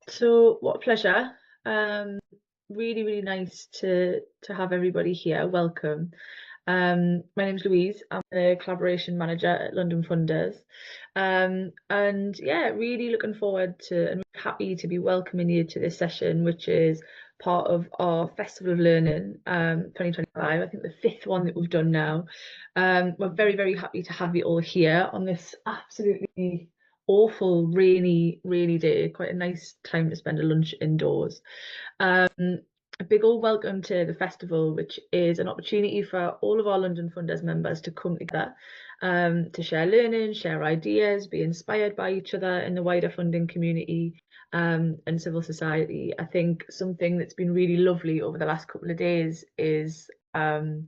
So what a pleasure. Um, really nice to have everybody here. Welcome. My name's Louise. I'm the collaboration manager at London Funders. And yeah, really looking forward to and happy to be welcoming you to this session, which is part of our Festival of Learning 2025. I think the fifth one that we've done now. We're very happy to have you all here on this absolutely awful rainy day. Quite a nice time to spend a lunch indoors. um a big old welcome to the festival, which is an opportunity for all of our London Funders members to come together, to share learning, share ideas, be inspired by each other in the wider funding community, and civil society. I think something that's been really lovely over the last couple of days is, I've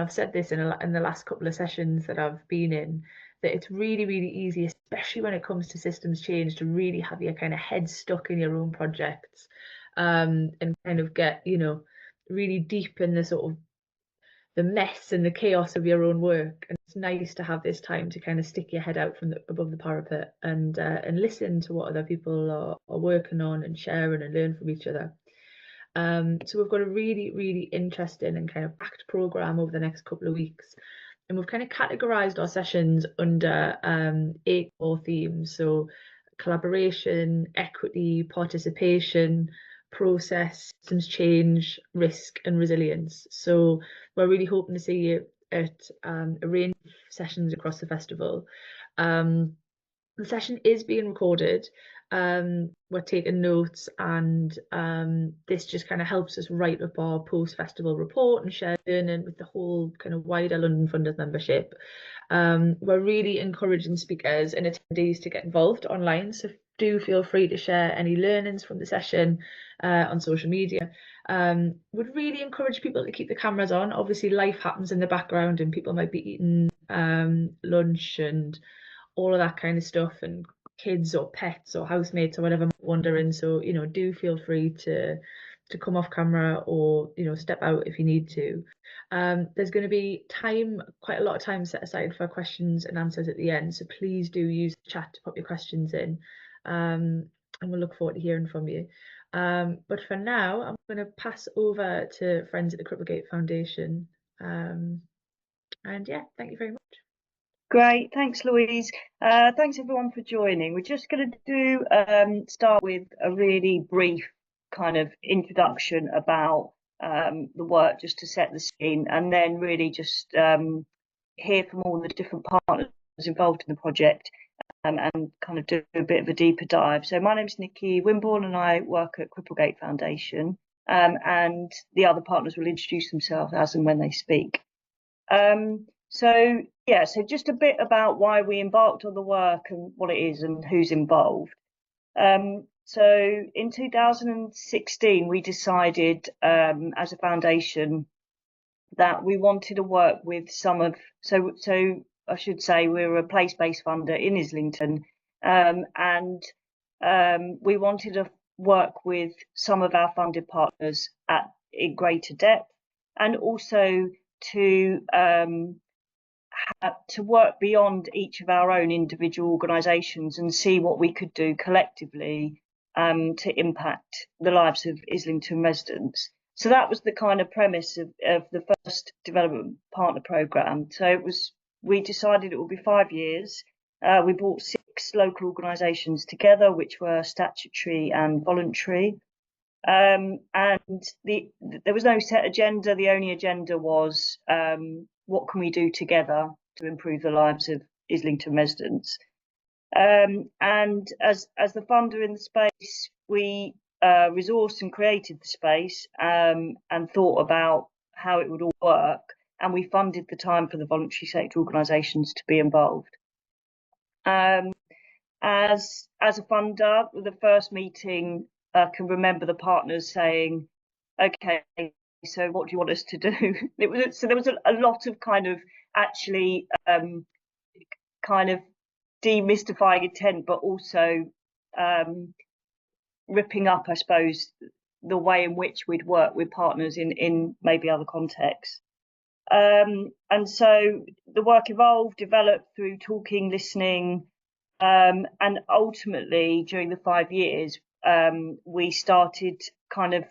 said this in the last couple of sessions that I've been in, that it's really easy, especially when it comes to systems change, to really have your kind of head stuck in your own projects, and kind of get, really deep in the sort of the mess and the chaos of your own work. And it's nice to have this time to kind of stick your head out from above the parapet and listen to what other people are working on and sharing and learn from each other. So we've got a really interesting and kind of packed program over the next couple of weeks. And we've kind of categorized our sessions under 8 core themes. So collaboration, equity, participation, process, systems change, risk, and resilience. So we're really hoping to see you at a range of sessions across the festival. The session is being recorded. We're taking notes, and this just kind of helps us write up our post-festival report and share learning with the whole kind of wider London Funders membership. We're really encouraging speakers and attendees to get involved online, so do feel free to share any learnings from the session on social media. Would really encourage people to keep the cameras on. Obviously, life happens in the background, and people might be eating lunch and all of that kind of stuff, and kids or pets or housemates or whatever wandering. So, do feel free to come off camera, or, step out if you need to. There's going to be quite a lot of time set aside for questions and answers at the end. So please do use the chat to pop your questions in. And we'll look forward to hearing from you. But for now, I'm going to pass over to friends at the Cripplegate Foundation. And yeah, thank you very much. Great, thanks Louise. Thanks everyone for joining. We're just going to start with a really brief kind of introduction about the work, just to set the scene, and then really just hear from all the different partners involved in the project, and kind of do a bit of a deeper dive. So my name's Nikki Wimborne and I work at Cripplegate Foundation, and the other partners will introduce themselves as and when they speak. So just a bit about why we embarked on the work and what it is and who's involved. So in 2016, we decided as a foundation that we wanted to work with so I should say we're a place-based funder in Islington, and we wanted to work with some of our funded partners in greater depth, and also to work beyond each of our own individual organisations and see what we could do collectively to impact the lives of Islington residents. So that was the kind of premise of the first development partner programme. So we decided it would be 5 years. We brought 6 local organisations together, which were statutory and voluntary. And there was no set agenda. The only agenda was what can we do together to improve the lives of Islington residents. And as the funder in the space, we resourced and created the space, and thought about how it would all work, and we funded the time for the voluntary sector organisations to be involved. As a funder, the first meeting, I can remember the partners saying, "Okay, so what do you want us to do?" There was a lot of kind of actually kind of demystifying intent, but also ripping up, I suppose, the way in which we'd work with partners in maybe other contexts. And so the work developed through talking, listening, and ultimately during the 5 years, we started kind of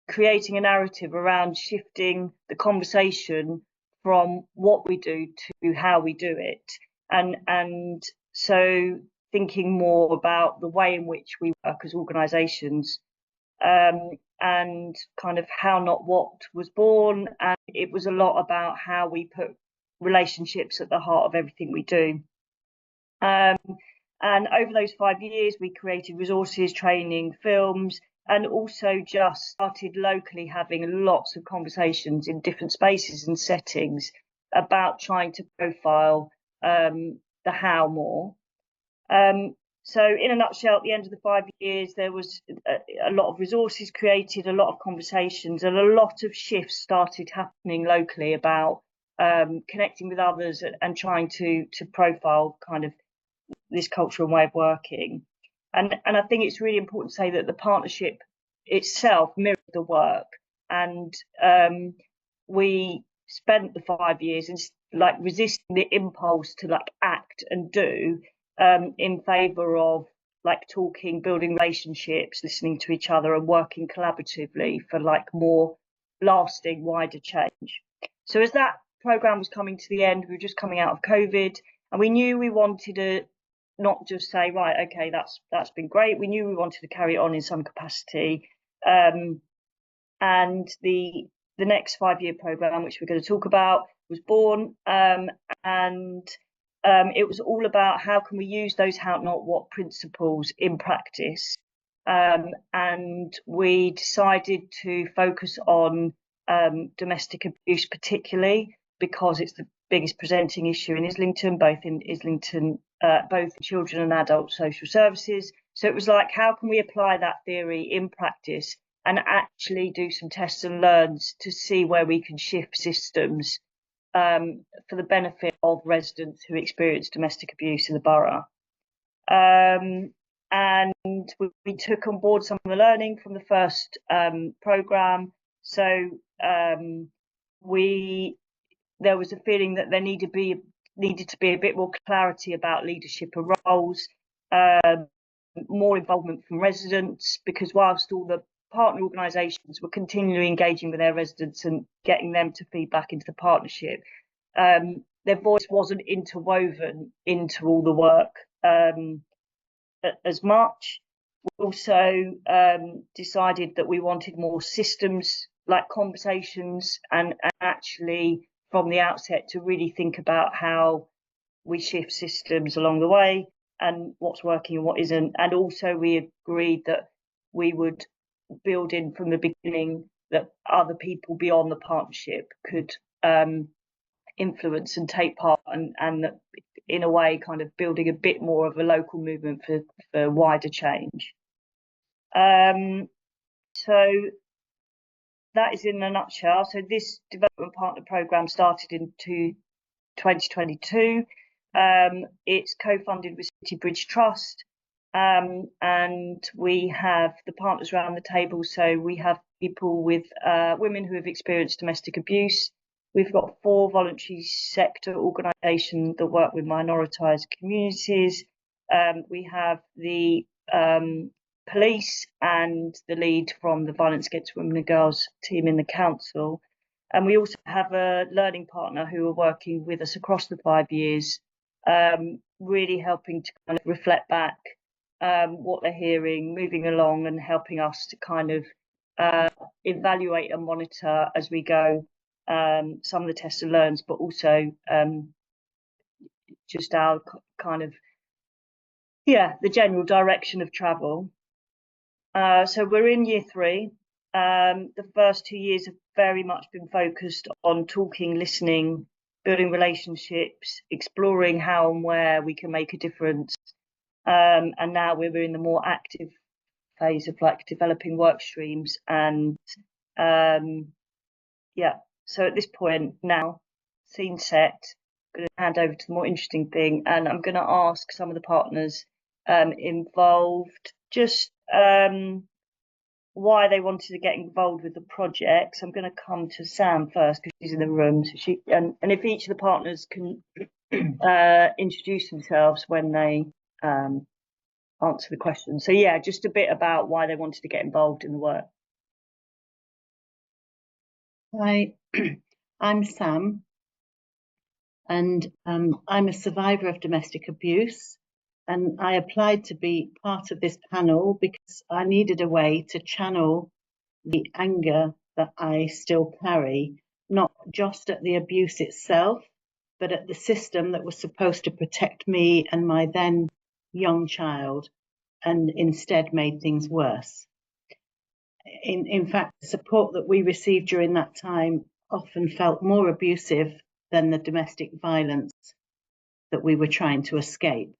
creating a narrative around shifting the conversation from what we do to how we do it, and so thinking more about the way in which we work as organisations, and kind of how not what was born, and it was a lot about how we put relationships at the heart of everything we do. And over those 5 years, we created resources, training, films, and also just started locally having lots of conversations in different spaces and settings about trying to profile the how more. So in a nutshell, at the end of the 5 years, there was a lot of resources created, a lot of conversations, and a lot of shifts started happening locally about connecting with others and trying to profile kind of this cultural way of working. And I think it's really important to say that the partnership itself mirrored the work. And we spent the 5 years like resisting the impulse to like act and do, in favour of like talking, building relationships, listening to each other, and working collaboratively for like more lasting, wider change. So as that programme was coming to the end, we were just coming out of COVID, and we knew we wanted to not just say, right, okay, that's been great. We knew we wanted to carry it on in some capacity. And the next 5 year programme, which we're going to talk about, was born. And it was all about how can we use those how not what principles in practice. And we decided to focus on domestic abuse, particularly because it's the biggest presenting issue in Islington, both children and adult social services. So it was like, how can we apply that theory in practice and actually do some tests and learns to see where we can shift systems for the benefit of residents who experience domestic abuse in the borough. And we took on board some of the learning from the first programme. So there was a feeling that there needed to be a bit more clarity about leadership and roles, more involvement from residents, because whilst all the partner organisations were continually engaging with their residents and getting them to feed back into the partnership, their voice wasn't interwoven into all the work as much. We also decided that we wanted more systems like conversations, and actually from the outset to really think about how we shift systems along the way and what's working and what isn't. And also we agreed that we would build in from the beginning that other people beyond the partnership could influence and take part, and that in a way kind of building a bit more of a local movement for wider change. So that is in a nutshell. So this development partner programme started in 2022. It's co-funded with City Bridge Trust, and we have the partners around the table. So we have people with women who have experienced domestic abuse. We've got 4 voluntary sector organisations that work with minoritised communities. We have the police and the lead from the Violence Against Women and Girls team in the council. And we also have a learning partner who are working with us across the 5 years, really helping to kind of reflect back what they're hearing, moving along, and helping us to kind of evaluate and monitor as we go some of the tests and learns, but also just our kind of, the general direction of travel. So we're in year 3. The first 2 years have very much been focused on talking, listening, building relationships, exploring how and where we can make a difference. And now we're in the more active phase of like developing work streams. And so at this point now, scene set, I'm going to hand over to the more interesting thing, and I'm going to ask some of the partners involved just why they wanted to get involved with the project. So I'm going to come to Sam first because she's in the room. So and if each of the partners can introduce themselves when they are answer the question. So yeah, just a bit about why they wanted to get involved in the work. Hi, I'm Sam, and I'm a survivor of domestic abuse. And I applied to be part of this panel because I needed a way to channel the anger that I still carry, not just at the abuse itself, but at the system that was supposed to protect me and my then young child, and instead made things worse. In fact, the support that we received during that time often felt more abusive than the domestic violence that we were trying to escape.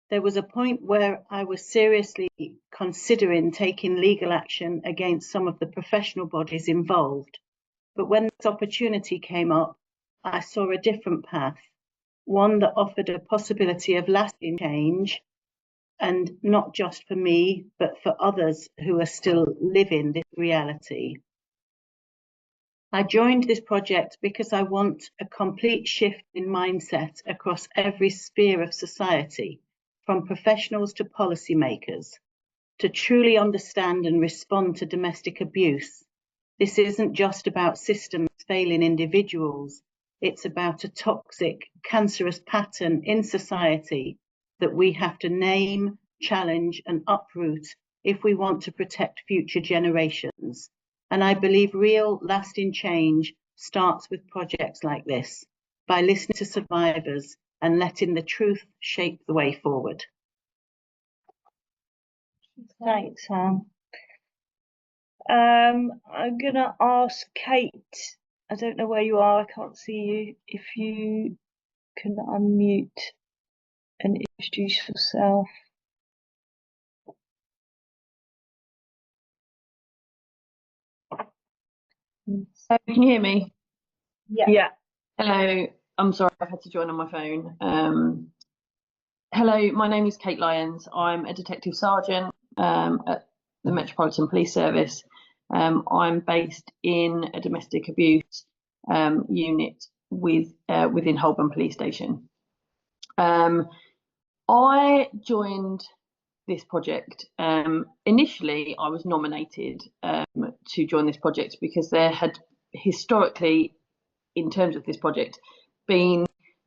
There was a point where I was seriously considering taking legal action against some of the professional bodies involved. But when this opportunity came up, I saw a different path, one that offered a possibility of lasting change, and not just for me, but for others who are still living this reality. I joined this project because I want a complete shift in mindset across every sphere of society, from professionals to policymakers, to truly understand and respond to domestic abuse. This isn't just about systems failing individuals, it's about a toxic, cancerous pattern in society that we have to name, challenge, and uproot if we want to protect future generations. And I believe real, lasting change starts with projects like this, by listening to survivors and letting the truth shape the way forward. Thanks, Sam. I'm gonna ask Kate. I don't know where you are. I can't see you. If you can unmute and introduce yourself. So can you hear me? Yeah. Hello. I'm sorry, I've had to join on my phone. Hello, my name is Kate Lyons. I'm a detective sergeant at the Metropolitan Police Service. I'm based in a domestic abuse unit within Holborn Police Station. I joined this project. Initially, I was nominated to join this project because there had historically, in terms of this project, been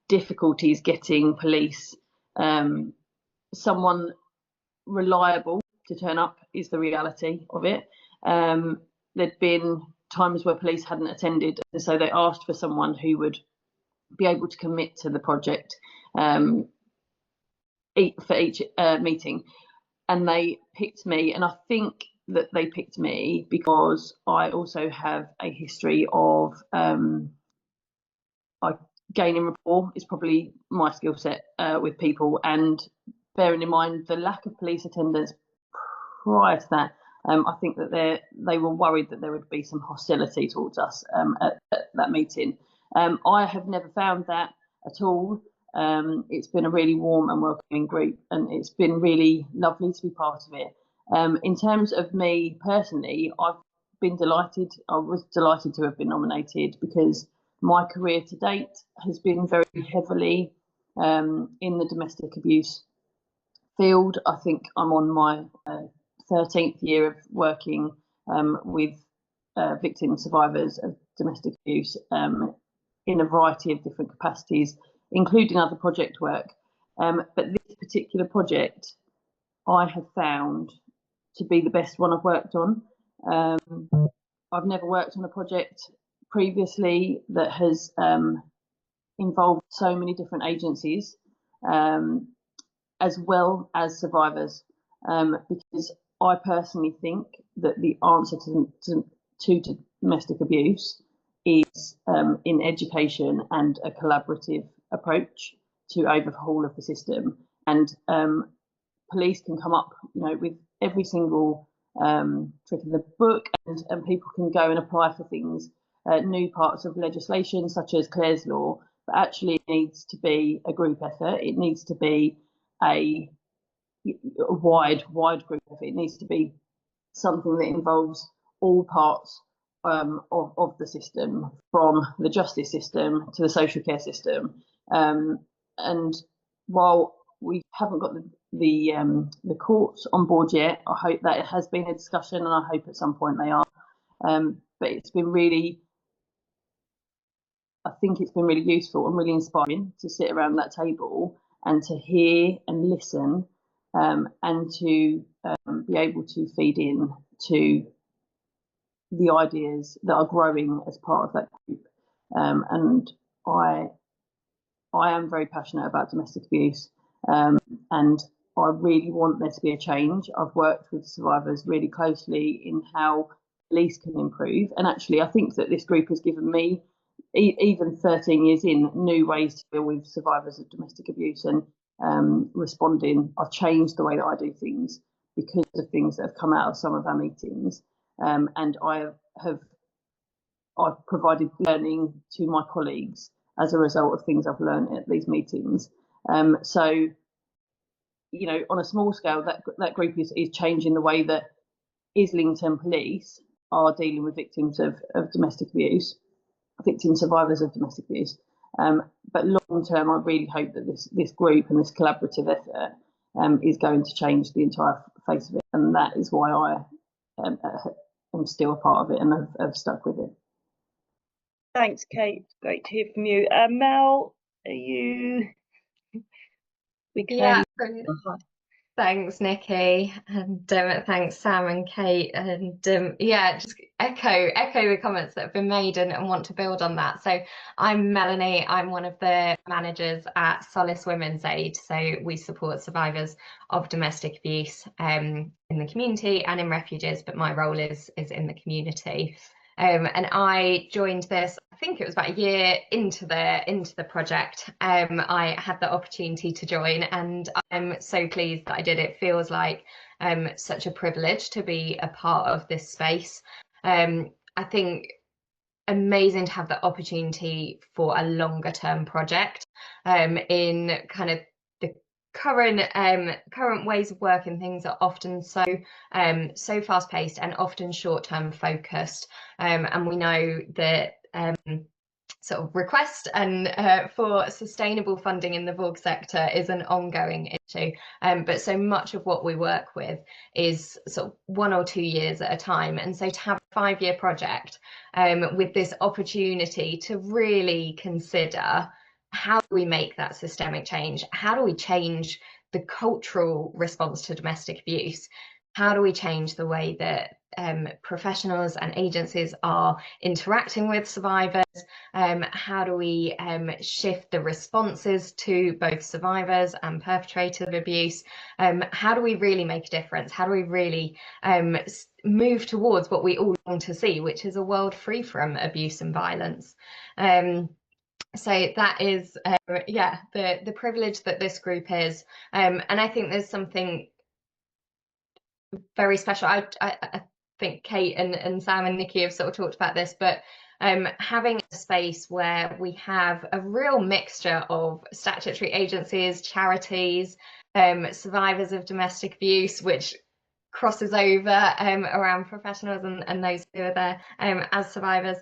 difficulties getting police, someone reliable to turn up is the reality of it. There'd been times where police hadn't attended, so they asked for someone who would be able to commit to the project for each meeting, and they picked me. And I think that they picked me because I also have a history of gaining rapport is probably my skill set with people, and bearing in mind the lack of police attendance prior to that, I think that they were worried that there would be some hostility towards us at that meeting. I have never found that at all. It's been a really warm and welcoming group, and it's been really lovely to be part of it. In terms of me personally, I've been delighted. I was delighted to have been nominated because my career to date has been very heavily in the domestic abuse field. I think I'm on my 13th year of working with victim survivors of domestic abuse in a variety of different capacities, including other project work. But this particular project I have found to be the best one I've worked on. I've never worked on a project previously that has involved so many different agencies, as well as survivors, because I personally think that the answer to domestic abuse is in education and a collaborative approach to overhaul of the system. And police can come up, with every single trick in the book, and people can go and apply for things, new parts of legislation such as Clare's Law, but actually it needs to be a group effort. It needs to be a wide group effort. It needs to be something that involves all parts of the system, from the justice system to the social care system. And while we haven't got the courts on board yet. I hope that it has been a discussion, and I hope at some point they are. But it's been really, I think it's been really useful and really inspiring to sit around that table and to hear and listen, and to be able to feed in to the ideas that are growing as part of that group. And I am very passionate about domestic abuse, and I really want there to be a change. I've worked with survivors really closely in how police can improve, and actually I think that this group has given me, even 13 years in, new ways to deal with survivors of domestic abuse and responding. I've changed the way that I do things because of things that have come out of some of our meetings, and I've provided learning to my colleagues as a result of things I've learned at these meetings. So, you know, on a small scale, that group is changing the way that Islington police are dealing with victims of domestic abuse, survivors of domestic abuse. But long term, I really hope that this group and this collaborative effort is going to change the entire face of it, and that is why I am still a part of it and have stuck with it. Thanks, Kate. Great to hear from you. Mel, are you? Yeah, thanks, Nikki, and thanks, Sam and Kate, and yeah, just echo the comments that have been made and want to build on that. So I'm Melanie. I'm one of the managers at Solace Women's Aid. So we support survivors of domestic abuse in the community and in refuges, but my role is in the community. And I joined this, I think it was about a year into the project. I had the opportunity to join, and I'm so pleased that I did. It feels like such a privilege to be a part of this space. I think amazing to have the opportunity for a longer term project in kind of the current ways of working. Things are often so fast paced and often short term focused, and we know that sort of request and for sustainable funding in the VOG sector is an ongoing issue, but so much of what we work with is sort of 1 or 2 years at a time, and so to have a 5-year project with this opportunity to really consider how do we make that systemic change, how do we change the cultural response to domestic abuse, how do we change the way that professionals and agencies are interacting with survivors, how do we shift the responses to both survivors and perpetrators of abuse, how do we really make a difference, how do we really move towards what we all long to see, which is a world free from abuse and violence. So that is yeah, the privilege that this group is, and I think there's something very special. I think Kate and Sam and Nikki have sort of talked about this, but having a space where we have a real mixture of statutory agencies, charities, survivors of domestic abuse, which crosses over around professionals and those who are there as survivors.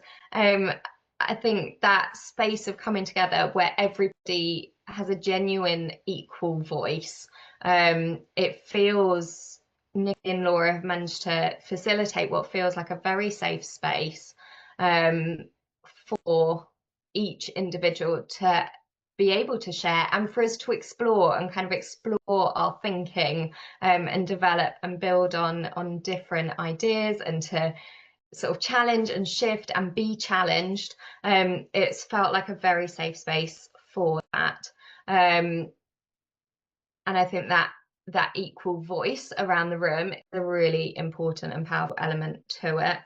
I think that space of coming together where everybody has a genuine equal voice, it feels, Nikki and Laura have managed to facilitate what feels like a very safe space for each individual to be able to share, and for us to explore our thinking and develop and build on different ideas, and to sort of challenge and shift and be challenged. It's felt like a very safe space for that, and I think that equal voice around the room is a really important and powerful element to it.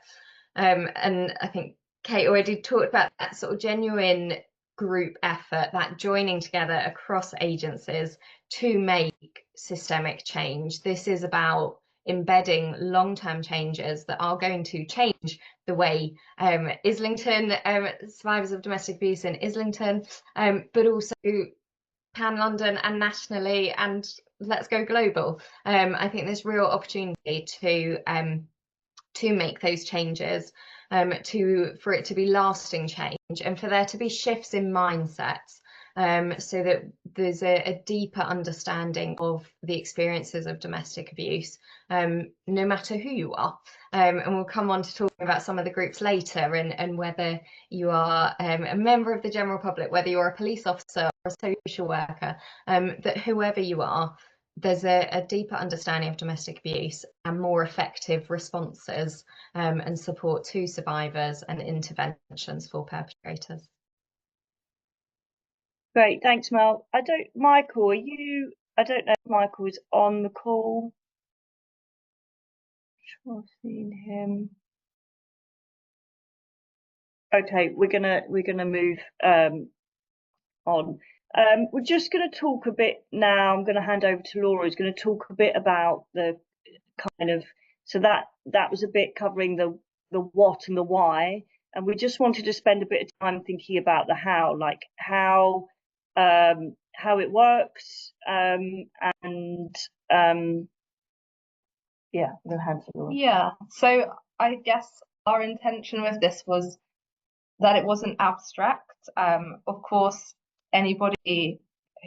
And I think Kate already talked about that sort of genuine group effort, that joining together across agencies to make systemic change. This is about embedding long-term changes that are going to change the way Islington, survivors of domestic abuse in Islington, but also pan-London and nationally, and let's go global. I think there's real opportunity to make those changes, for it to be lasting change, and for there to be shifts in mindsets. so that there's a deeper understanding of the experiences of domestic abuse, no matter who you are. And we'll come on to talking about some of the groups later, and whether you are a member of the general public, whether you're a police officer or a social worker, that whoever you are, there's a deeper understanding of domestic abuse and more effective responses and support to survivors and interventions for perpetrators. Great, thanks, Mel. Michael, I don't know if Michael is on the call. Sure, I've seen him. Okay, we're gonna move on. We're just going to talk a bit now. I'm going to hand over to Laura, who's going to talk a bit about the kind of, so that was a bit covering the what and the why, and we just wanted to spend a bit of time thinking about the how, like how it works, and yeah, I'm going to hand to Laura. Yeah, so I guess our intention with this was that it wasn't abstract. Of course, anybody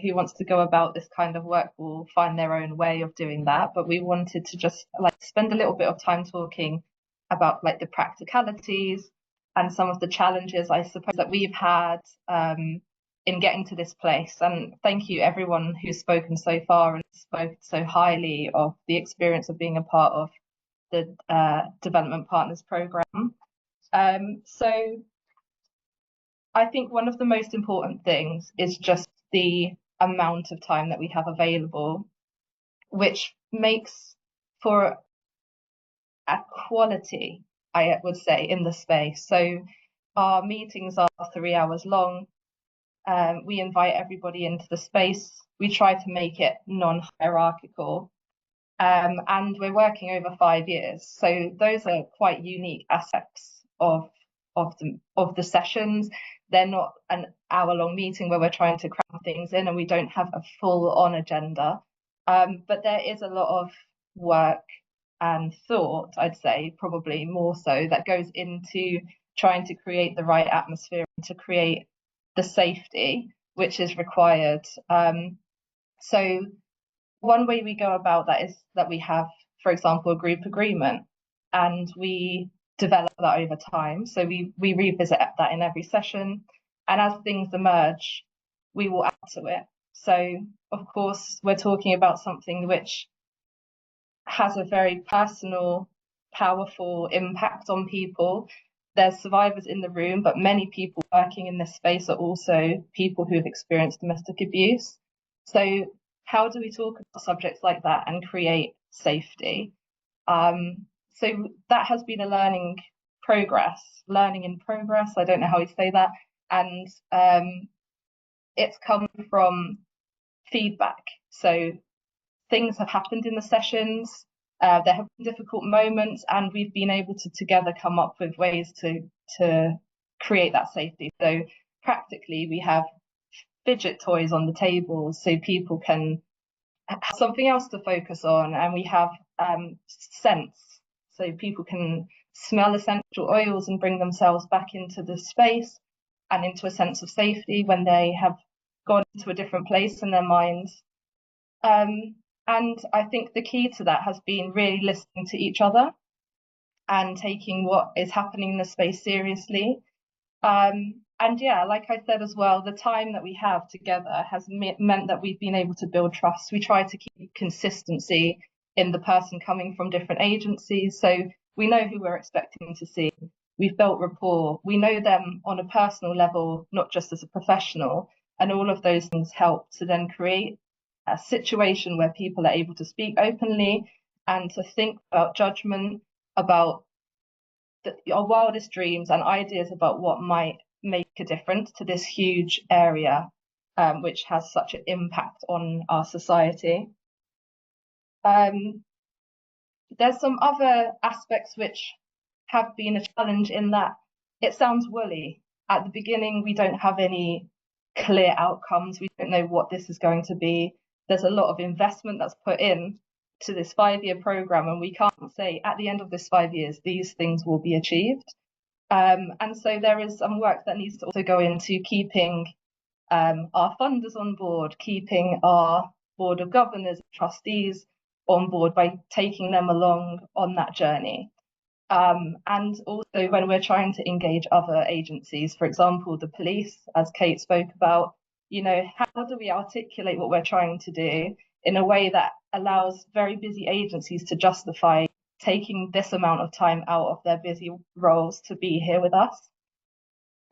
who wants to go about this kind of work will find their own way of doing that, but we wanted to just like spend a little bit of time talking about like the practicalities and some of the challenges, I suppose, that we've had in getting to this place. And thank you everyone who's spoken so far and spoken so highly of the experience of being a part of the Development Partners Programme. So I think one of the most important things is just the amount of time that we have available, which makes for a quality, I would say, in the space. So our meetings are 3 hours long. We invite everybody into the space. We try to make it non-hierarchical. And we're working over 5 years. So those are quite unique aspects of the sessions. They're not an hour-long meeting where we're trying to cram things in, and we don't have a full-on agenda. But there is a lot of work and thought, I'd say, probably more so, that goes into trying to create the right atmosphere and to create the safety which is required. So one way we go about that is that we have, for example, a group agreement, and we develop that over time. So we revisit that in every session, and as things emerge, we will add to it. So of course, we're talking about something which has a very personal, powerful impact on people. There's survivors in the room, but many people working in this space are also people who have experienced domestic abuse. So how do we talk about subjects like that and create safety? So that has been a learning in progress. I don't know how you say that. And it's come from feedback. So things have happened in the sessions. There have been difficult moments, and we've been able to together come up with ways to create that safety. So practically, we have fidget toys on the tables so people can have something else to focus on, and we have scents so people can smell essential oils and bring themselves back into the space and into a sense of safety when they have gone to a different place in their minds. And I think the key to that has been really listening to each other and taking what is happening in the space seriously. And yeah, like I said as well, the time that we have together has meant that we've been able to build trust. We try to keep consistency in the person coming from different agencies. So we know who we're expecting to see. We've built rapport. We know them on a personal level, not just as a professional. And all of those things help to then create a situation where people are able to speak openly and to think about judgment, about our wildest dreams and ideas about what might make a difference to this huge area, which has such an impact on our society. There's some other aspects which have been a challenge in that it sounds woolly. At the beginning, we don't have any clear outcomes. We don't know what this is going to be. There's a lot of investment that's put in to this 5-year program, and we can't say at the end of this 5 years, these things will be achieved. And so there is some work that needs to also go into keeping our funders on board, keeping our board of governors, trustees on board by taking them along on that journey. And also when we're trying to engage other agencies, for example, the police, as Kate spoke about, you know, how do we articulate what we're trying to do in a way that allows very busy agencies to justify taking this amount of time out of their busy roles to be here with us?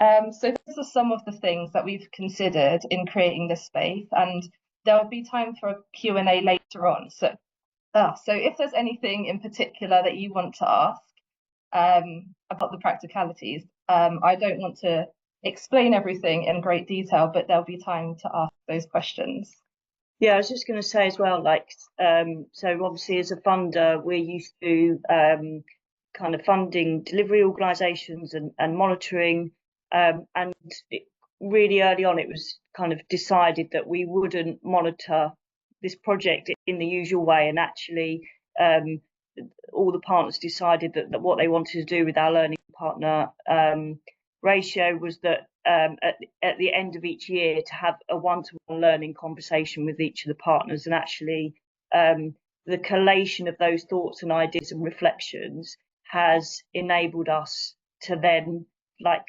So those are some of the things that we've considered in creating this space, and there will be time for a Q&A later on. So if there's anything in particular that you want to ask about the practicalities, I don't want to explain everything in great detail, but there'll be time to ask those questions. Yeah, I was just going to say as well, like, so obviously as a funder, we're used to kind of funding delivery organisations and monitoring, and really early on it was kind of decided that we wouldn't monitor this project in the usual way, and actually all the partners decided that what they wanted to do with our learning partner ratio was that at the end of each year to have a one-to-one learning conversation with each of the partners, and actually the collation of those thoughts and ideas and reflections has enabled us to then like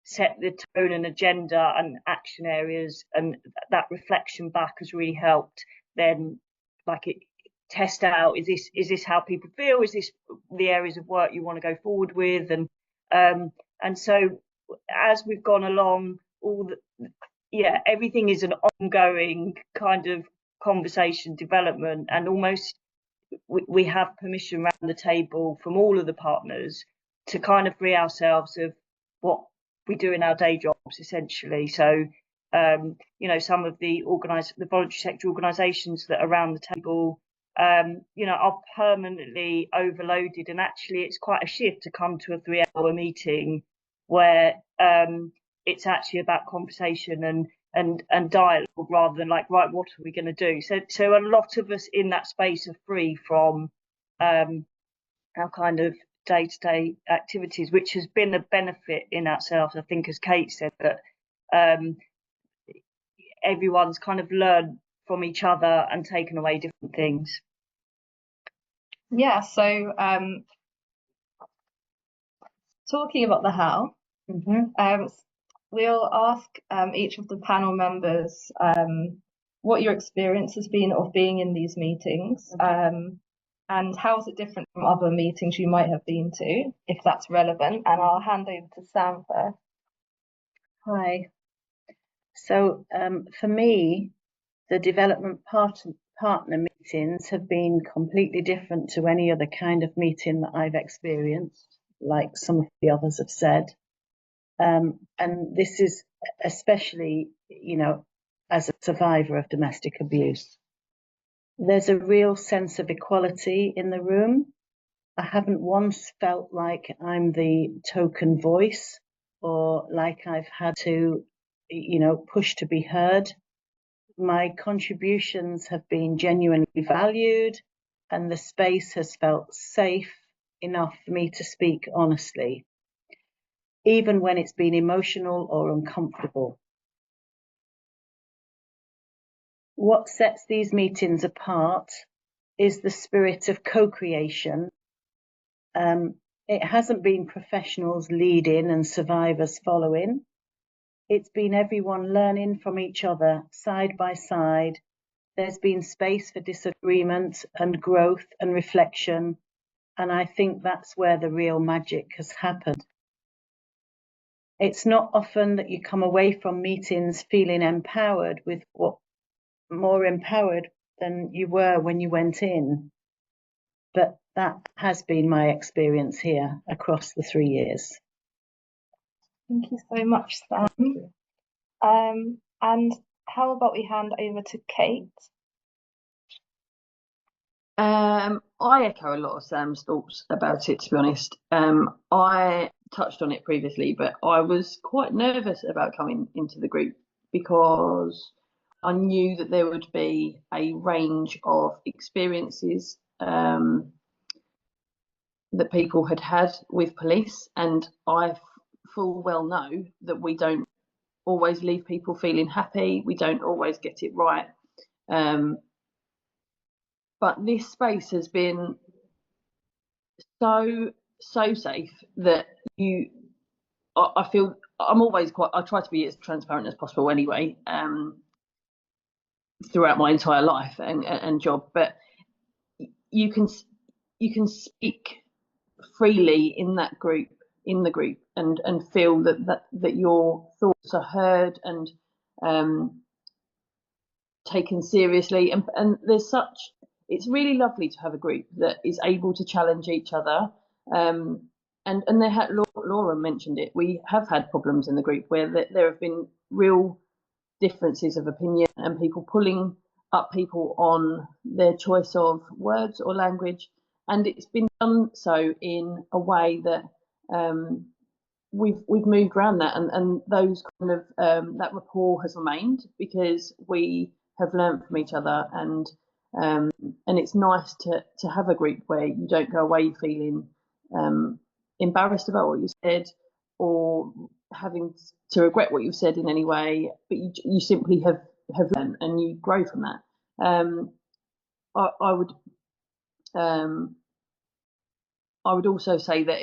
set the tone and agenda and action areas, and that reflection back has really helped then like it test out, is this how people feel, is this the areas of work you want to go forward with, and so as we've gone along, everything is an ongoing kind of conversation development, and almost we have permission around the table from all of the partners to kind of free ourselves of what we do in our day jobs essentially. So you know, some of the voluntary sector organisations that are around the table you know, are permanently overloaded, and actually it's quite a shift to come to a 3-hour meeting where it's actually about conversation and dialogue rather than like, right, what are we going to do? So a lot of us in that space are free from our kind of day-to-day activities, which has been a benefit in ourselves. I think, as Kate said, that everyone's kind of learned from each other and taken away different things. Yeah, so talking about the how, we'll ask each of the panel members what your experience has been of being in these meetings, and how is it different from other meetings you might have been to, if that's relevant. And I'll hand over to Sam first. Hi. So for me, the development partner meetings have been completely different to any other kind of meeting that I've experienced, like some of the others have said. And this is especially, you know, as a survivor of domestic abuse. There's a real sense of equality in the room. I haven't once felt like I'm the token voice or like I've had to, you know, push to be heard. My contributions have been genuinely valued, and the space has felt safe enough for me to speak honestly, even when it's been emotional or uncomfortable. What sets these meetings apart is the spirit of co-creation. It hasn't been professionals leading and survivors following. It's been everyone learning from each other, side by side. There's been space for disagreement and growth and reflection, and I think that's where the real magic has happened. It's not often that you come away from meetings feeling empowered with what more empowered than you were when you went in, but that has been my experience here across the 3 years. Thank you so much, Sam. And how about we hand over to Kate? I echo a lot of Sam's thoughts about it, to be honest. I touched on it previously, but I was quite nervous about coming into the group because I knew that there would be a range of experiences that people had with police, and I full well know that we don't always leave people feeling happy. We don't always get it right. But this space has been so safe that I feel I'm always I try to be as transparent as possible anyway, throughout my entire life and job, but you can speak freely in the group and feel that your thoughts are heard and taken seriously, and it's really lovely to have a group that is able to challenge each other. And Laura mentioned it. We have had problems in the group where there have been real differences of opinion and people pulling up people on their choice of words or language, and it's been done so in a way that we've moved around that, and those kind of that rapport has remained because we have learned from each other, and it's nice to have a group where you don't go away feeling embarrassed about what you said or having to regret what you've said in any way, but you simply have learned and you grow from that. I would also say that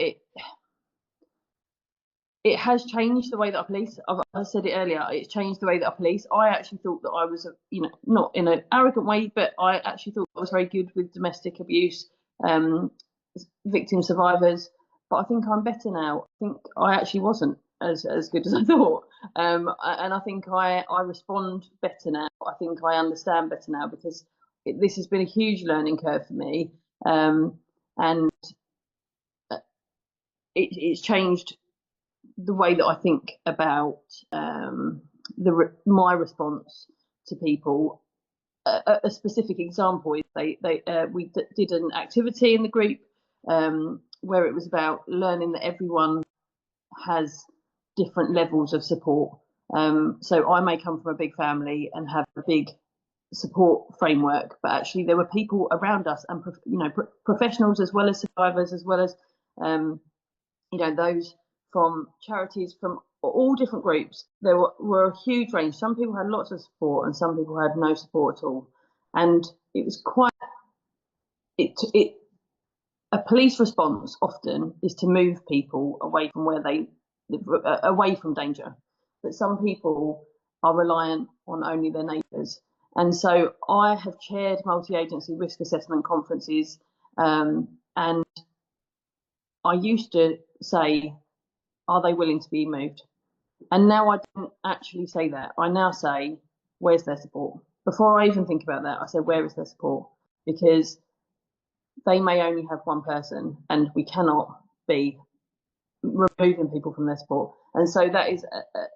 it has changed the way that I police. I said it earlier, it's changed the way that I police. I actually thought that I was, not in an arrogant way, but I actually thought I was very good with domestic abuse, victim survivors. But I think I'm better now. I think I actually wasn't as good as I thought. And I think I respond better now. I think I understand better now because this has been a huge learning curve for me. And it's changed the way that I think about my response to people. A specific example is we did an activity in the group where it was about learning that everyone has different levels of support. So I may come from a big family and have a big support framework, but actually there were people around us and professionals as well as survivors, as well as those from charities, from all different groups. There were a huge range. Some people had lots of support and some people had no support at all. And it was quite, a police response often is to move people away from away from danger. But some people are reliant on only their neighbours. And so I have chaired multi-agency risk assessment conferences, and I used to say, are they willing to be moved? And now I don't actually say that. I now say, where's their support? Before I even think about that, I say, where is their support? Because they may only have one person and we cannot be removing people from their support. And so that is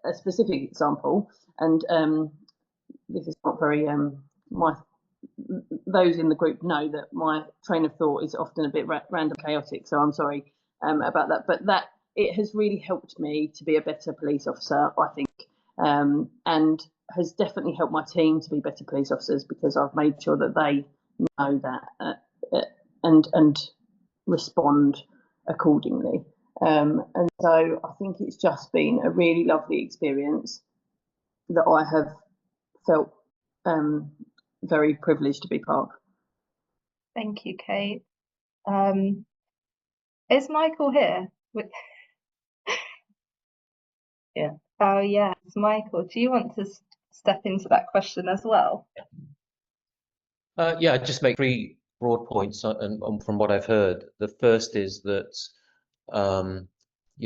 a specific example. And this is not very, those in the group know that my train of thought is often a bit random, chaotic. So I'm sorry about that. But it has really helped me to be a better police officer, I think, and has definitely helped my team to be better police officers because I've made sure that they know that and respond accordingly. And so I think it's just been a really lovely experience that I have felt very privileged to be part of. Thank you, Kate. Is Michael here? Yeah. Oh, yes, Michael, do you want to step into that question as well? Yeah, I'd just make three broad points from what I've heard. The first is that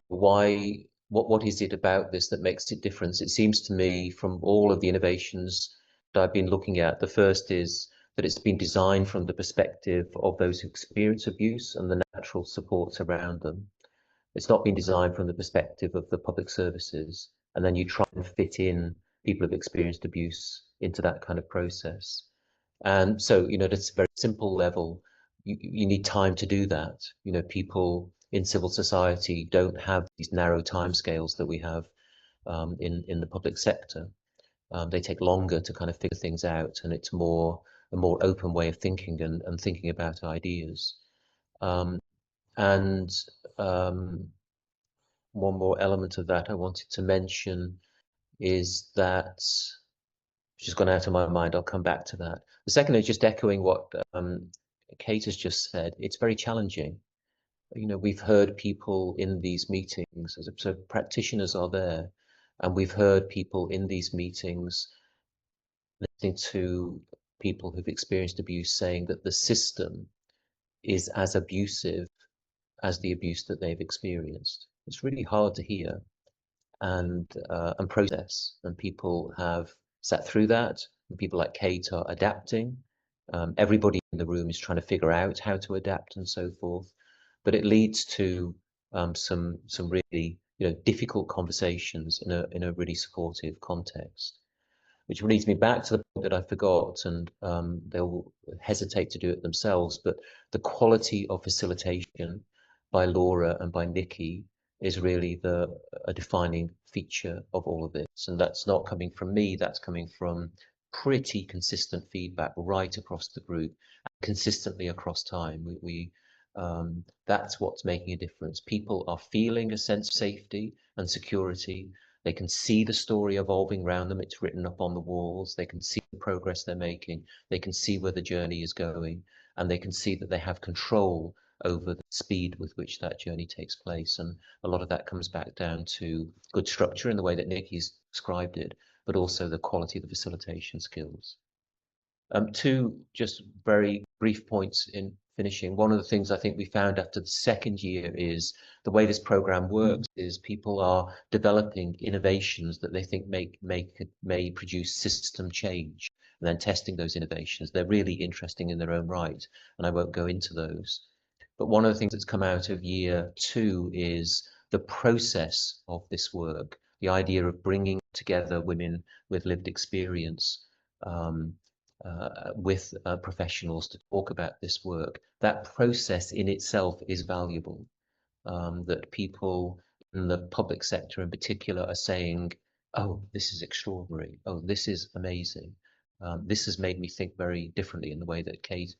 what is it about this that makes it different? It seems to me from all of the innovations that I've been looking at, the first is that it's been designed from the perspective of those who experience abuse and the natural supports around them. It's not been designed from the perspective of the public services, and then you try and fit in people who've experienced abuse into that kind of process. And so, that's a very simple level. You need time to do that. People in civil society don't have these narrow timescales that we have in the public sector. They take longer to kind of figure things out, and it's a more open way of thinking and thinking about ideas. One more element of that I wanted to mention is that, which has gone out of my mind, I'll come back to that. The second is just echoing what Kate has just said. It's very challenging. You know, we've heard people in these meetings, so practitioners are there, and we've heard people in these meetings listening to people who've experienced abuse saying that the system is as abusive as the abuse that they've experienced. It's really hard to hear and process, and people have sat through that, and people like Kate are adapting. Everybody in the room is trying to figure out how to adapt and so forth, but it leads to some really difficult conversations in a really supportive context. Which leads me back to the point that I forgot, and they'll hesitate to do it themselves, but the quality of facilitation by Laura and by Nikki is really a defining feature of all of this. And that's not coming from me, that's coming from pretty consistent feedback right across the group, consistently across time. That's what's making a difference. People are feeling a sense of safety and security. They can see the story evolving around them. It's written up on the walls. They can see the progress they're making. They can see where the journey is going, and they can see that they have control over the speed with which that journey takes place. And a lot of that comes back down to good structure in the way that Nikki's described it, but also the quality of the facilitation skills. Two just very brief points in finishing. One of the things I think we found after the second year is the way this program works is people are developing innovations that they think may produce system change, and then testing those innovations. They're really interesting in their own right, and I won't go into those. But one of the things that's come out of year two is the process of this work, the idea of bringing together women with lived experience with professionals to talk about this work. That process in itself is valuable, that people in the public sector in particular are saying, oh, this is extraordinary. Oh, this is amazing. This has made me think very differently in the way that Kate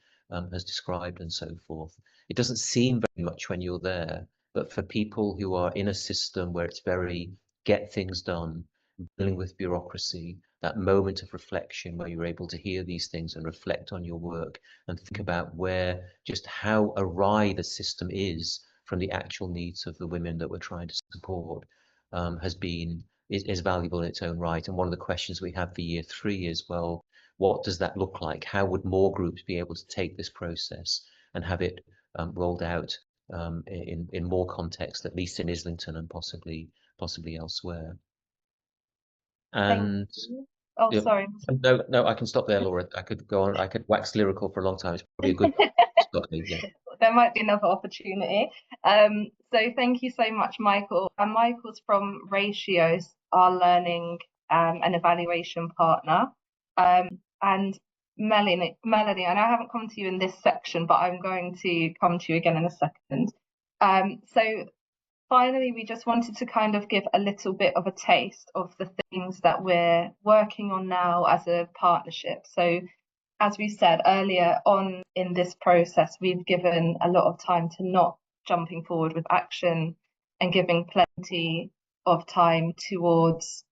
has described and so forth. It doesn't seem very much when you're there, but for people who are in a system where it's very get things done, dealing with bureaucracy, that moment of reflection where you're able to hear these things and reflect on your work and think about just how awry the system is from the actual needs of the women that we're trying to support, is valuable in its own right. And one of the questions we have for year three is, well, what does that look like? How would more groups be able to take this process and have it rolled out in more context, at least in Islington and possibly elsewhere? And Oh, yeah, sorry. no, I can stop there, Laura. I could go on. I could wax lyrical for a long time. It's probably a good stop. Yeah. There might be another opportunity. So thank you so much, Michael. And Michael's from Ratios, our learning and evaluation partner. And Melanie, I know I haven't come to you in this section, but I'm going to come to you again in a second. So finally, we just wanted to kind of give a little bit of a taste of the things that we're working on now as a partnership. So as we said earlier on in this process, we've given a lot of time to not jumping forward with action and giving plenty of time towards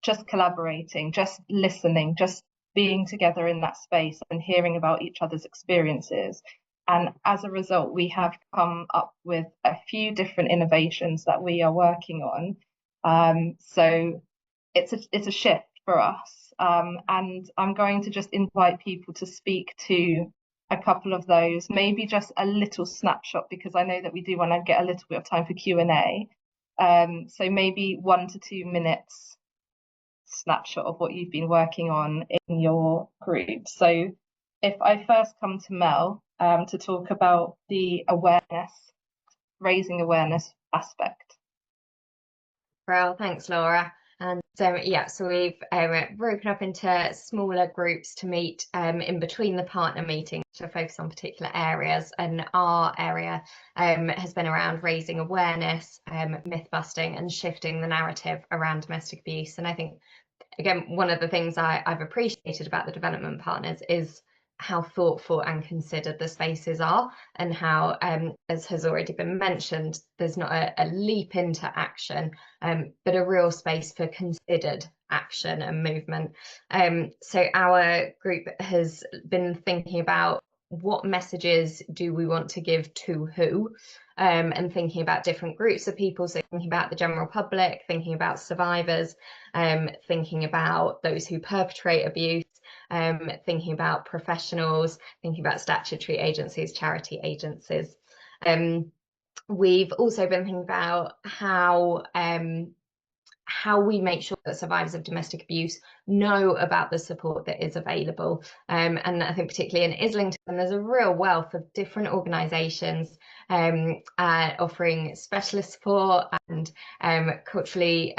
just collaborating, just listening, just being together in that space and hearing about each other's experiences. And as a result, we have come up with a few different innovations that we are working on. So it's a shift for us. And I'm going to just invite people to speak to a couple of those, maybe just a little snapshot, because I know that we do want to get a little bit of time for Q&A. So maybe 1 to 2 minutes snapshot of what you've been working on in your group. So if I first come to Mel to talk about the raising awareness aspect. Well, thanks, Laura. And so we've broken up into smaller groups to meet in between the partner meetings to focus on particular areas. And our area has been around raising awareness, myth busting, and shifting the narrative around domestic abuse. And I think, again, one of the things I've appreciated about the development partners is how thoughtful and considered the spaces are, and how, as has already been mentioned, there's not a leap into action, but a real space for considered action and movement. So our group has been thinking about what messages do we want to give to who, and thinking about different groups of people. So thinking about the general public, thinking about survivors, thinking about those who perpetrate abuse, thinking about professionals, thinking about statutory agencies, charity agencies. We've also been thinking about how we make sure that survivors of domestic abuse know about the support that is available. And I think particularly in Islington, there's a real wealth of different organisations offering specialist support and culturally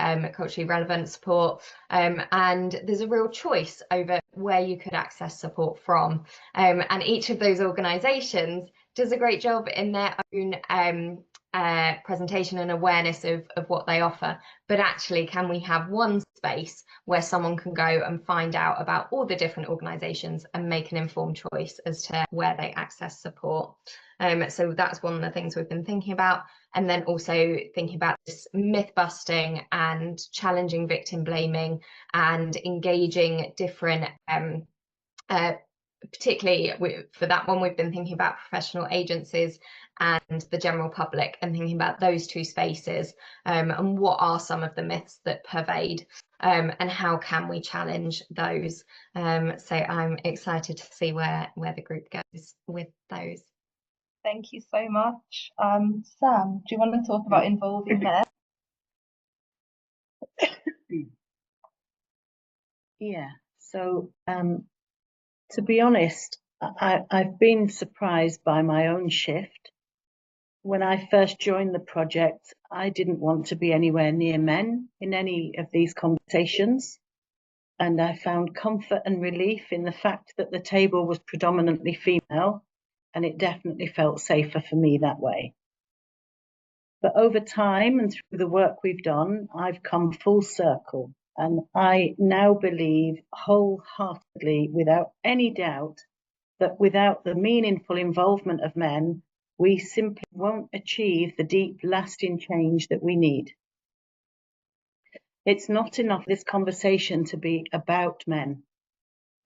relevant support. And there's a real choice over where you could access support from. And each of those organisations does a great job in their own presentation and awareness of what they offer, but actually, can we have one space where someone can go and find out about all the different organisations and make an informed choice as to where they access support? So that's one of the things we've been thinking about, and then also thinking about this myth busting and challenging victim blaming and engaging different particularly for that one, we've been thinking about professional agencies and the general public, and thinking about those two spaces, and what are some of the myths that pervade, and how can we challenge those. So I'm excited to see where the group goes with those. Thank you so much. Sam, do you want to talk about involving men? Yeah, so to be honest, I've been surprised by my own shift. When I first joined the project, I didn't want to be anywhere near men in any of these conversations. And I found comfort and relief in the fact that the table was predominantly female, and it definitely felt safer for me that way. But over time and through the work we've done, I've come full circle. And I now believe wholeheartedly, without any doubt, that without the meaningful involvement of men, we simply won't achieve the deep, lasting change that we need. It's not enough this conversation to be about men.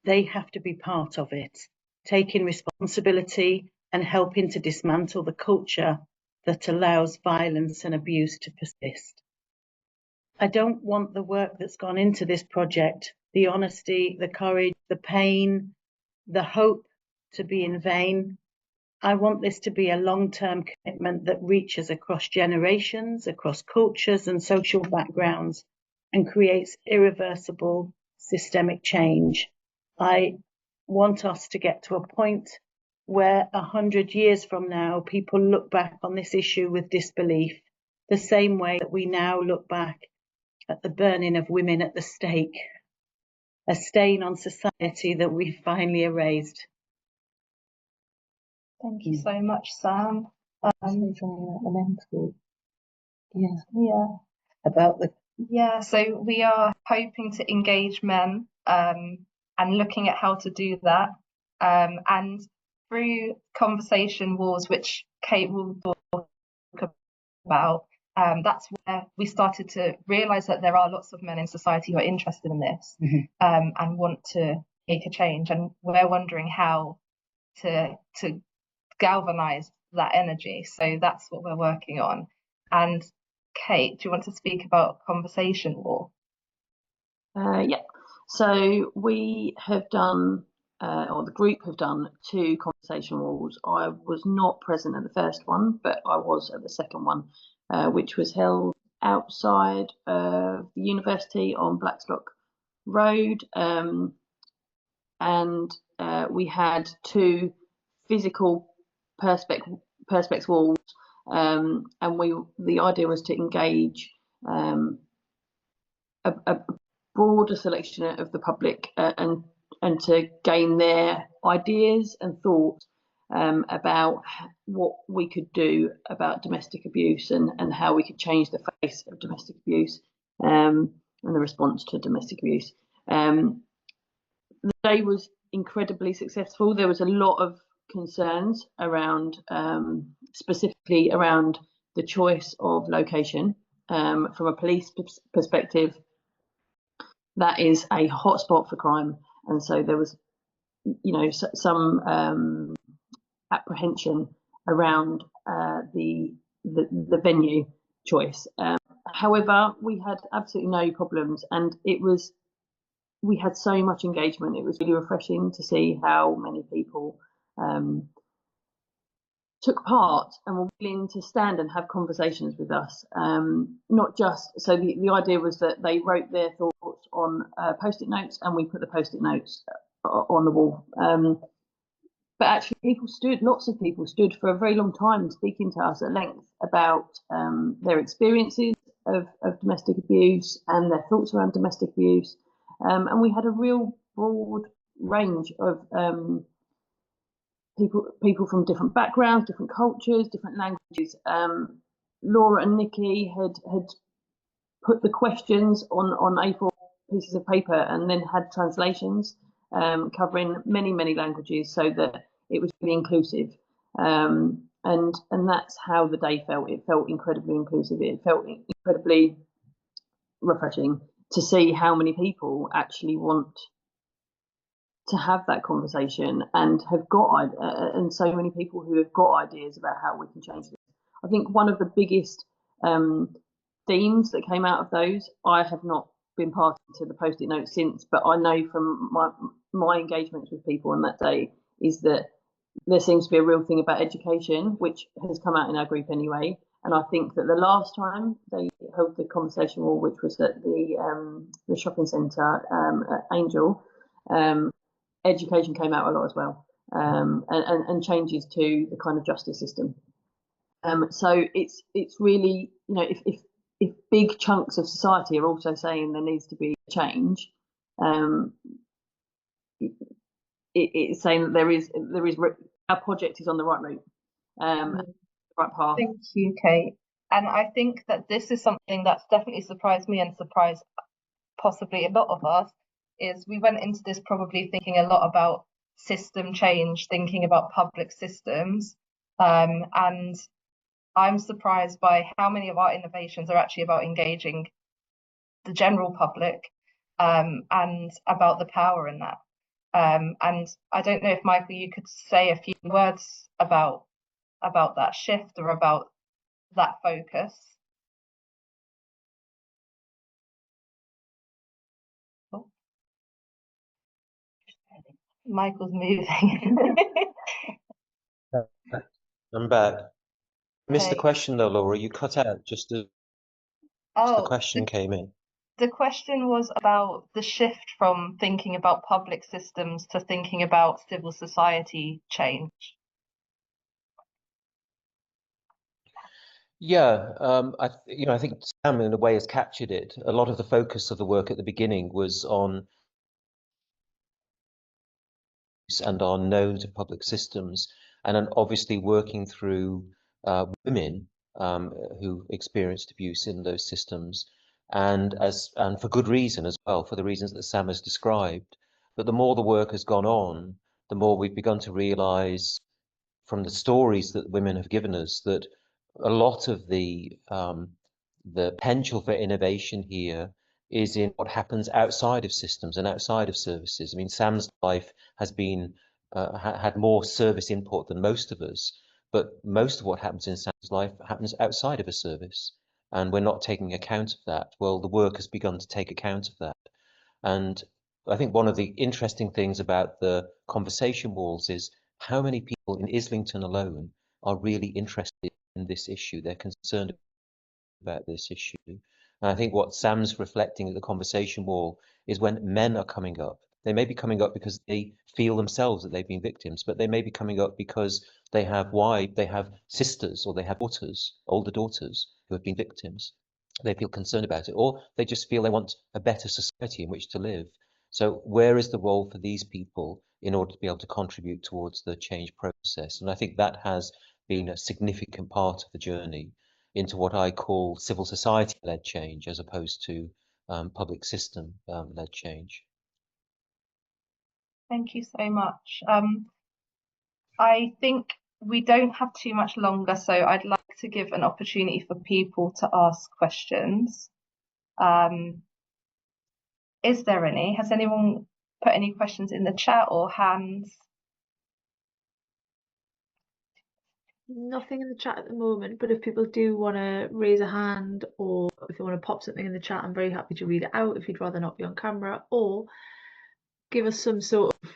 They have to be part of it, taking responsibility and helping to dismantle the culture that allows violence and abuse to persist. I don't want the work that's gone into this project, the honesty, the courage, the pain, the hope to be in vain. I want this to be a long-term commitment that reaches across generations, across cultures and social backgrounds, and creates irreversible systemic change. I want us to get to a point where 100 years from now, people look back on this issue with disbelief, the same way that we now look back at the burning of women at the stake, a stain on society that we finally erased. Thank you so much, Sam. Something at the men's group. Yeah. About the So we are hoping to engage men, and looking at how to do that, and through conversation walls, which Kate will talk about. That's where we started to realise that there are lots of men in society who are interested in this, and want to make a change, and we're wondering how to galvanise that energy. So that's what we're working on. And Kate, do you want to speak about conversation wall? Yeah. So we have done, or the group have done, 2 conversation walls. I was not present at the first one, but I was at the second one, which was held outside of the university on Blackstock Road. And we had 2 physical perspex walls, and the idea was to engage a broader selection of the public, and to gain their ideas and thoughts about what we could do about domestic abuse, and how we could change the face of domestic abuse, and the response to domestic abuse. The day was incredibly successful. There was a lot of concerns around, specifically around the choice of location. From a police perspective, that is a hotspot for crime, and so there was, some apprehension around the venue choice. However, we had absolutely no problems, and we had so much engagement. It was really refreshing to see how many people took part and were willing to stand and have conversations with us. Not just, so the idea was that they wrote their thoughts on post-it notes, and we put the post-it notes on the wall. But actually lots of people stood for a very long time speaking to us at length about their experiences of domestic abuse and their thoughts around domestic abuse. And we had a real broad range of people from different backgrounds, different cultures, different languages. Laura and Nikki had put the questions on A4 pieces of paper and then had translations covering many languages, so that it was really inclusive. And that's how the day felt. It felt incredibly inclusive. It felt incredibly refreshing to see how many people actually want to have that conversation and have got, and so many people who have got ideas about how we can change this. I think one of the biggest themes that came out of those, I have not been party to the post-it notes since, but I know from my engagements with people on that day, is that there seems to be a real thing about education, which has come out in our group anyway. And I think that the last time they held the conversation wall, which was at the shopping centre at Angel, education came out a lot as well, and changes to the kind of justice system. So it's really, if big chunks of society are also saying there needs to be change, it's saying that there is our project is on the right route, the right path. Thank you, Kate. And I think that this is something that's definitely surprised me and surprised possibly a lot of us, is we went into this probably thinking a lot about system change, thinking about public systems, and I'm surprised by how many of our innovations are actually about engaging the general public, and about the power in that. And I don't know if, Michael, you could say a few words about that shift or about that focus. Oh. Michael's moving. I'm back. Missed the Okay. question though, Laura. You cut out just as the question came in. The question was about the shift from thinking about public systems to thinking about civil society change. Yeah, I think Sam in a way has captured it. A lot of the focus of the work at the beginning was on and are known to public systems, and then obviously working through women who experienced abuse in those systems, and for good reason as well, for the reasons that Sam has described. But the more the work has gone on, the more we've begun to realise from the stories that women have given us that a lot of the potential for innovation here is in what happens outside of systems and outside of services. I mean, Sam's life has been had more service input than most of us, but most of what happens in Sam's life happens outside of a service, and we're not taking account of that. Well, the work has begun to take account of that, and I think one of the interesting things about the conversation walls is how many people in Islington alone are really interested in this issue. They're concerned about this issue. And I think what Sam's reflecting at the conversation wall is when men are coming up, they may be coming up because they feel themselves that they've been victims, but they may be coming up because they have sisters or they have daughters, older daughters who have been victims. They feel concerned about it, or they just feel they want a better society in which to live. So where is the role for these people in order to be able to contribute towards the change process? And I think that has been a significant part of the journey into what I call civil society-led change as opposed to public system-led change. Thank you so much. I think we don't have too much longer, so I'd like to give an opportunity for people to ask questions. Is there any? Has anyone put any questions in the chat or hands? Nothing in the chat at the moment, but if people do want to raise a hand or if they want to pop something in the chat, I'm very happy to read it out if you'd rather not be on camera, or give us some sort of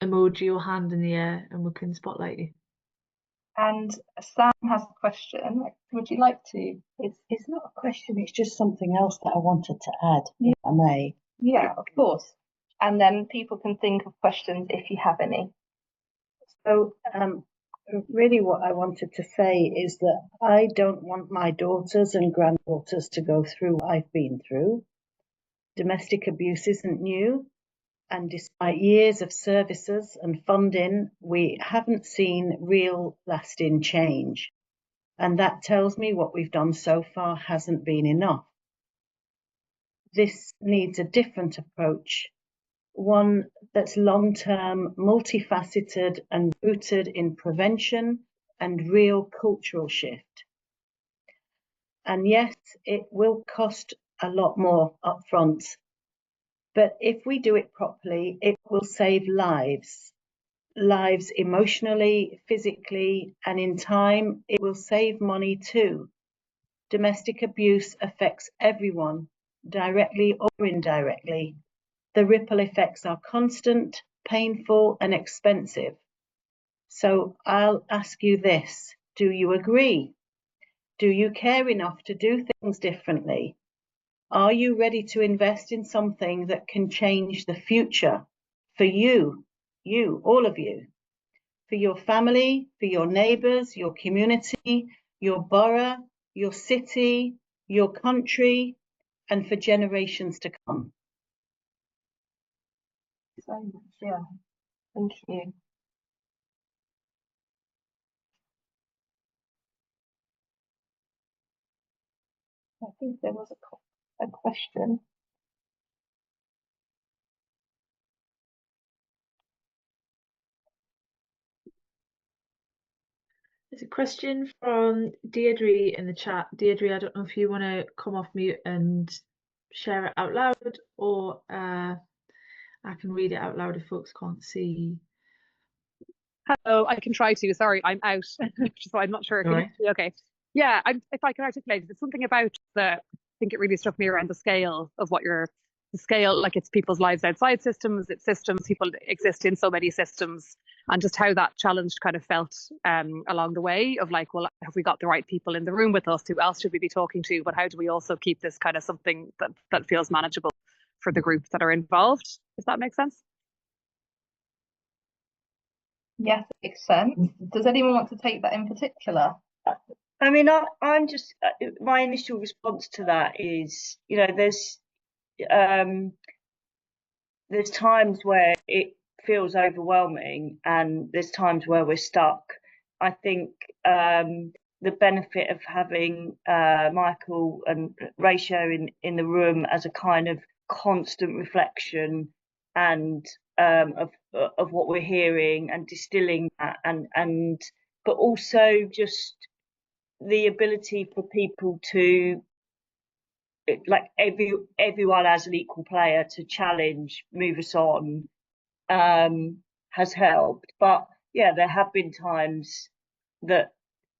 emoji or hand in the air and we can spotlight you. And Sam has a question. Would you like to? It's not a question, it's just something else that I wanted to add, if I may. Yeah, of course. And then people can think of questions if you have any. So really what I wanted to say is that I don't want my daughters and granddaughters to go through what I've been through. Domestic abuse isn't new, and despite years of services and funding, we haven't seen real lasting change. And that tells me what we've done so far hasn't been enough. This needs a different approach, one that's long-term, multifaceted and rooted in prevention and real cultural shift. And yes, it will cost a lot more upfront, but if we do it properly, it will save lives emotionally, physically, and in time, it will save money too. Domestic abuse affects everyone, directly or indirectly. The ripple effects are constant, painful, and expensive. So I'll ask you this: do you agree? Do you care enough to do things differently? Are you ready to invest in something that can change the future for you, all of you, for your family, for your neighbours, your community, your borough, your city, your country, and for generations to come? So much, yeah. Thank you. I think there was a question. There's a question from Deirdre in the chat. Deirdre, I don't know if you want to come off mute and share it out loud, or I can read it out loud if folks can't see. Hello, I can try to. Sorry, I'm out, so I'm not sure. Right. Okay. Yeah, if I can articulate it, it's something about I think it really struck me around the scale of the scale, like it's people's lives outside systems, it's systems, people exist in so many systems, and just how that challenge kind of felt along the way of like, well, have we got the right people in the room with us? Who else should we be talking to? But how do we also keep this kind of something that feels manageable for the groups that are involved? Does that make sense? Yes, it makes sense. Does anyone want to take that in particular? I mean, I'm just, my initial response to that is, you know, there's times where it feels overwhelming and there's times where we're stuck. I think the benefit of having Michael and Ratio in the room as a kind of constant reflection and of what we're hearing and distilling that, and but also just the ability for people to, like, everyone as an equal player to challenge, move us on, has helped. But yeah, there have been times that,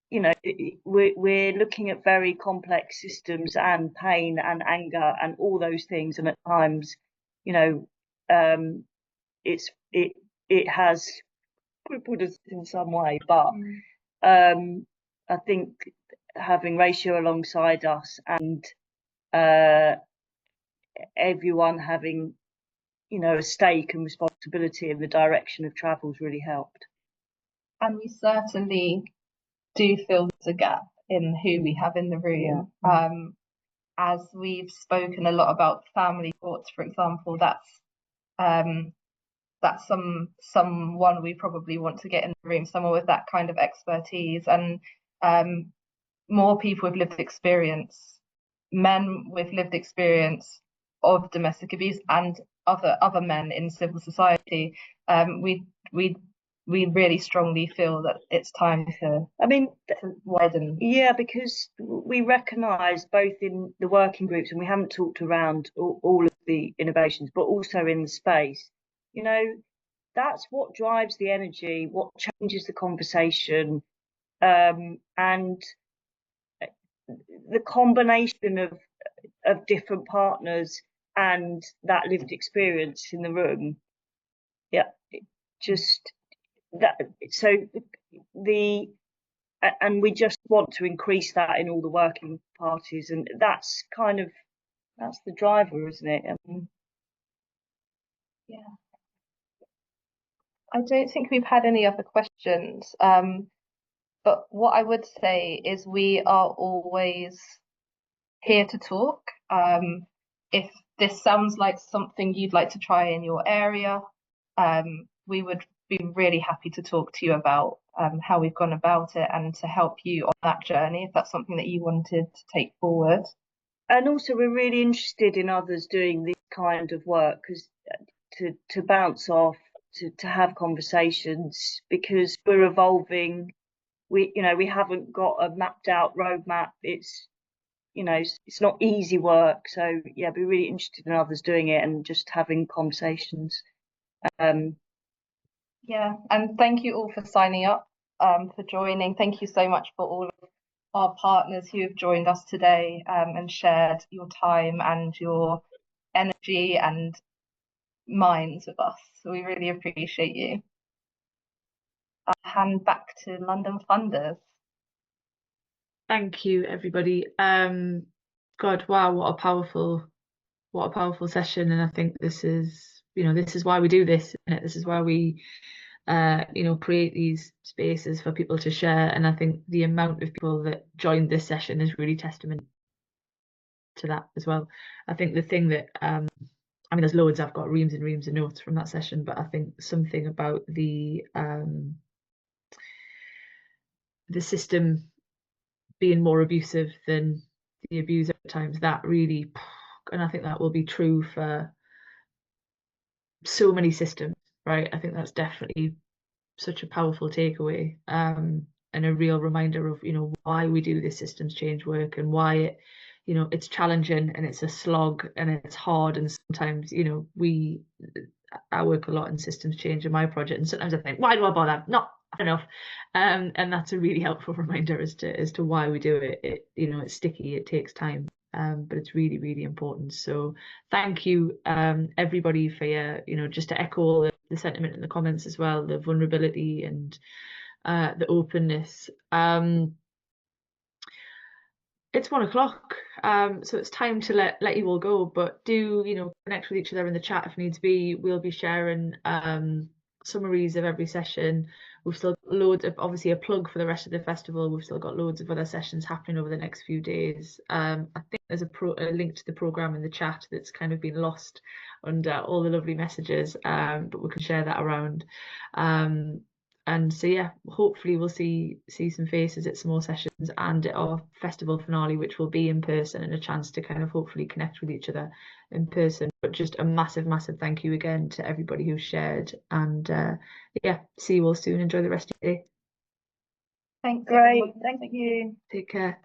you know, we're looking at very complex systems and pain and anger and all those things, and at times, you know, it has crippled us in some way. But I think having Ratio alongside us and everyone having, you know, a stake and responsibility in the direction of travel's really helped. And we certainly do feel there's a gap in who we have in the room. Yeah. As we've spoken a lot about family courts, for example, that's someone we probably want to get in the room, someone with that kind of expertise, and more people with lived experience, men with lived experience of domestic abuse, and other men in civil society, we really strongly feel that it's time to widen. Yeah, because we recognise both in the working groups, and we haven't talked around all of the innovations, but also in the space, you know, that's what drives the energy, what changes the conversation, and the combination of different partners and that lived experience in the room. Yeah, just that. So and we just want to increase that in all the working parties, and that's the driver, isn't it? Yeah. I don't think we've had any other questions. But what I would say is we are always here to talk. If this sounds like something you'd like to try in your area, we would be really happy to talk to you about how we've gone about it and to help you on that journey if that's something that you wanted to take forward. And also, we're really interested in others doing this kind of work, because to bounce off, to have conversations, because we're evolving. We haven't got a mapped out roadmap. It's it's not easy work. So yeah, be really interested in others doing it and just having conversations. Yeah, and thank you all for signing up, for joining. Thank you so much for all of our partners who have joined us today, and shared your time and your energy and minds with us. So we really appreciate you. I'll hand back to London Funders. Thank you, everybody. God, wow, what a powerful session. And I think this is why we do this, isn't it? This is why we create these spaces for people to share. And I think the amount of people that joined this session is really testament to that as well. I think the thing that there's loads, I've got reams and reams of notes from that session, but I think something about the system being more abusive than the abuser at times, that really, and I think that will be true for so many systems, right? I think that's definitely such a powerful takeaway, and a real reminder of why we do this systems change work, and why it it's challenging and it's a slog and it's hard, and sometimes I work a lot in systems change in my project, and sometimes I think, why do I bother? Not enough. And that's a really helpful reminder as to why we do it. It's sticky, it takes time, but it's really, really important. So thank you, everybody, for your just to echo the sentiment in the comments as well, the vulnerability and the openness. It's 1 o'clock, so it's time to let you all go, but do connect with each other in the chat if needs be. We'll be sharing summaries of every session. We've still got loads of, obviously, a plug for the rest of the festival. We've still got loads of other sessions happening over the next few days. I think there's a link to the programme in the chat that's kind of been lost under all the lovely messages, but we can share that around. And so yeah, hopefully we'll see some faces at some more sessions and at our festival finale, which will be in person, and a chance to kind of hopefully connect with each other in person. But just a massive thank you again to everybody who shared, and yeah, see you all soon. Enjoy the rest of your day. Thanks. Great, thank you. Take care.